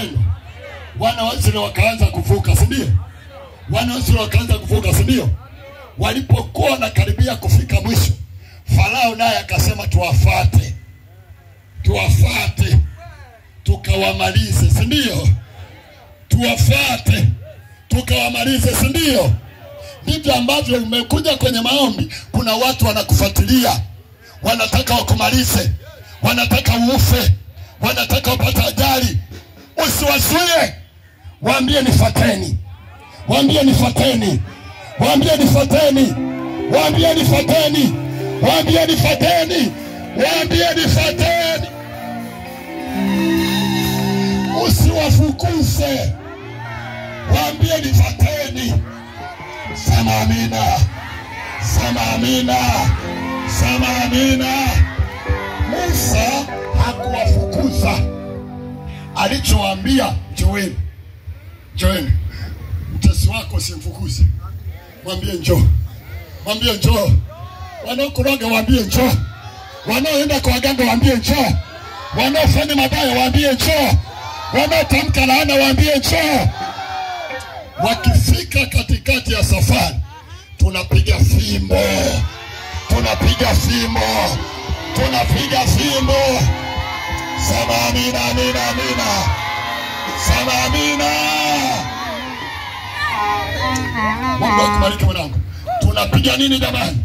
Wapendwa, wana wa Israeli wakaanza kuvuka, si ndio? Wana wa Israeli wakaanza kuvuka, si ndio? Walipokuwa na karibia kufika mwisho, Farao naye akasema tuwafuate. Tuwafuate tukawamalize, si ndio? Tuwafuate tukawamalize, si ndio? Ndivyo ambavyo umekuja kwenye maombi, kuna watu wanakufuatilia, wanataka wakumalize, wanataka ufe, wanataka upate ajali. Usiwazuie, waambie nifuateni, waambie nifuateni, waambie nifuateni, waambie nifuateni, waambie nifuateni, waambie nifuateni. Usiwafukuze, waambie nifuateni. Sema amina, sema amina, sema amina. Musa hakuwafukuza, alichowaambia njoeni, njoeni. Mtesi wako simfukuze, mwambie njoo, mwambie njoo. Wanaokoroga waambie njoo, wanaoenda kwa waganga waambie njoo, wanaofanya mabaya waambie njoo, wanaotamka laana waambie njoo. Wakifika katikati ya safari, tunapiga fimbo, tunapiga fimbo, tunapiga fimbo. Sema amina, amina, amina. Sema amina. Mungu akubariki mwanangu. Tunapiga nini jamani?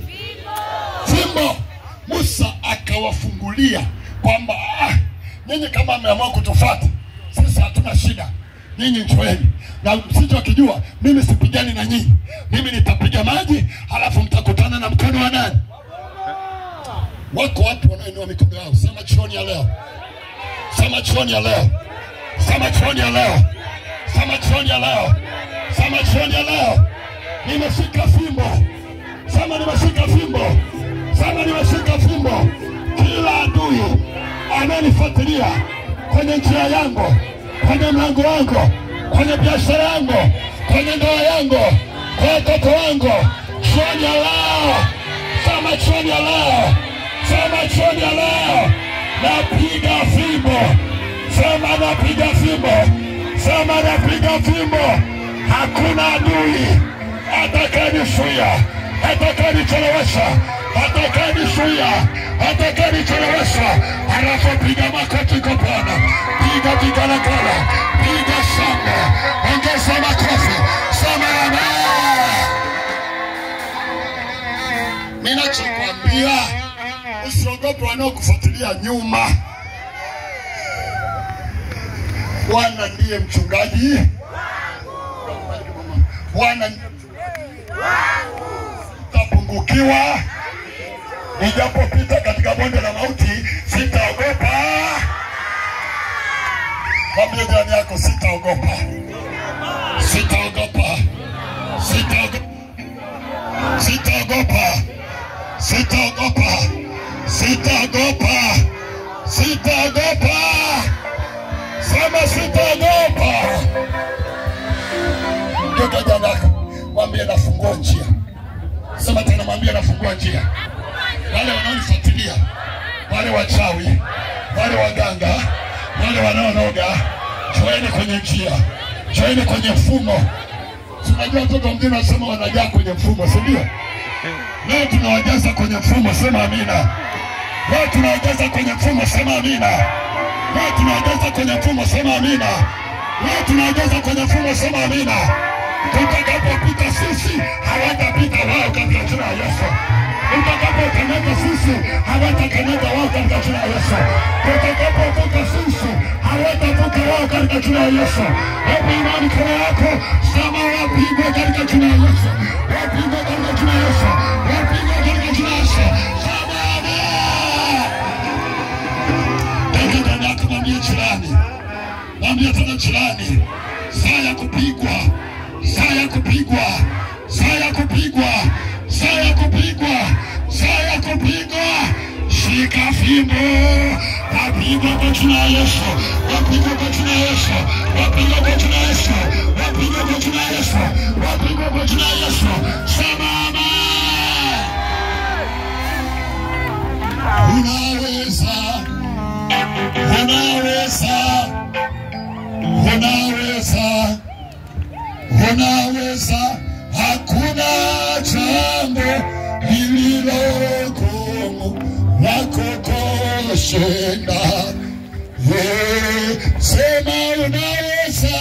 Fimbo. Musa akawafungulia kwamba nyinyi kama mmeamua kutufuata, sisi hatuna shida. Nyinyi njoeni. Na msije wakijua mimi sipigani na nyinyi. Mimi nitapiga maji, halafu mtakutana na mkono wa nani? Wako watu wanaoinua mikono yao. Sema jioni ya leo. Sema jioni ya leo. Sema jioni ya leo. Sema jioni ya leo. Sema jioni ya leo. Nimeshika fimbo. Sema nimeshika fimbo. Sema nimeshika fimbo. Kila adui ananifuatilia kwenye njia yangu, kwenye mlango wangu, kwenye biashara yangu, kwenye ndoa yangu, kwa watoto wangu, jioni ya leo. Sema jioni ya leo. Sema jioni ya leo. Napiga fimbo. Sema napiga fimbo. Sema napiga fimbo. Hakuna adui atakayenisuia, atakayenichelewesha, atakayenisuia, atakayenichelewesha. Halafu piga makoti kwa Bwana. Piga vigelegele, piga shangwe, ongeza makofi. Sema amen. Ninachokwambia, usiogope wanaokufuatilia nyuma. Bwana ndiye mchungaji wangu. Bwana ndiye mchungaji wangu. Sitapungukiwa. Nijapopita katika bonde la mauti, sitaogopa. Mwambie jirani yako, sitaogopa. Sitaogopa. Sitaogopa. Sitaogopa. Sitaogopa. Sitaogopa. Sitaogopa. Sema sitaogopa. Ndio jana mwambie nafungua njia. Sema tena, mwambie nafungua njia. Wale wanaonifuatilia, wale wachawi, wale waganga, wale wanaonoga, joeni kwenye njia, joeni kwenye mfumo. Tunajua watoto wengine wanasema wanajaa kwenye mfumo, si ndio? Leo tunawajaza kwenye mfumo, sema amina. Leo tunawajaza kwenye mfumo, sema amina. Leo tunawajaza kwenye mfumo, sema amina. Leo tunawajaza kwenye mfumo, sema amina. Tutakapopita sisi, hawatapita wao katika jina la Yesu. Tutakapokanyaga sisi, hawatakanyaga wao katika jina la Yesu. Tutakapovuka sisi, hawatavuka wao katika jina la Yesu. Hebu inua mikono yako, sema wapigwe katika jina la Yesu. Wapigwe katika jina la Yesu. Wapigwe katika jina la Yesu. Sema amen. Ndio ndani yako, mwambie jirani. Mwambie tena jirani. Saa ya kupigwa. Saa ya kupigwa. Saa ya kupigwa. Saa ya kupigwa. Saa ya kupigwa. Shika fimbo. Wapigwa kwa jina la Yesu. Wapigwa kwa jina la Yesu. Wapigwa kwa jina la Yesu. Wapigwa kwa jina la Yesu. Wapigwa kwa jina la Yesu. Sema amen. Unaweza. Unaweza. unaweza, hakuna jambo lililo gumu lako kushinda. Sema unaweza,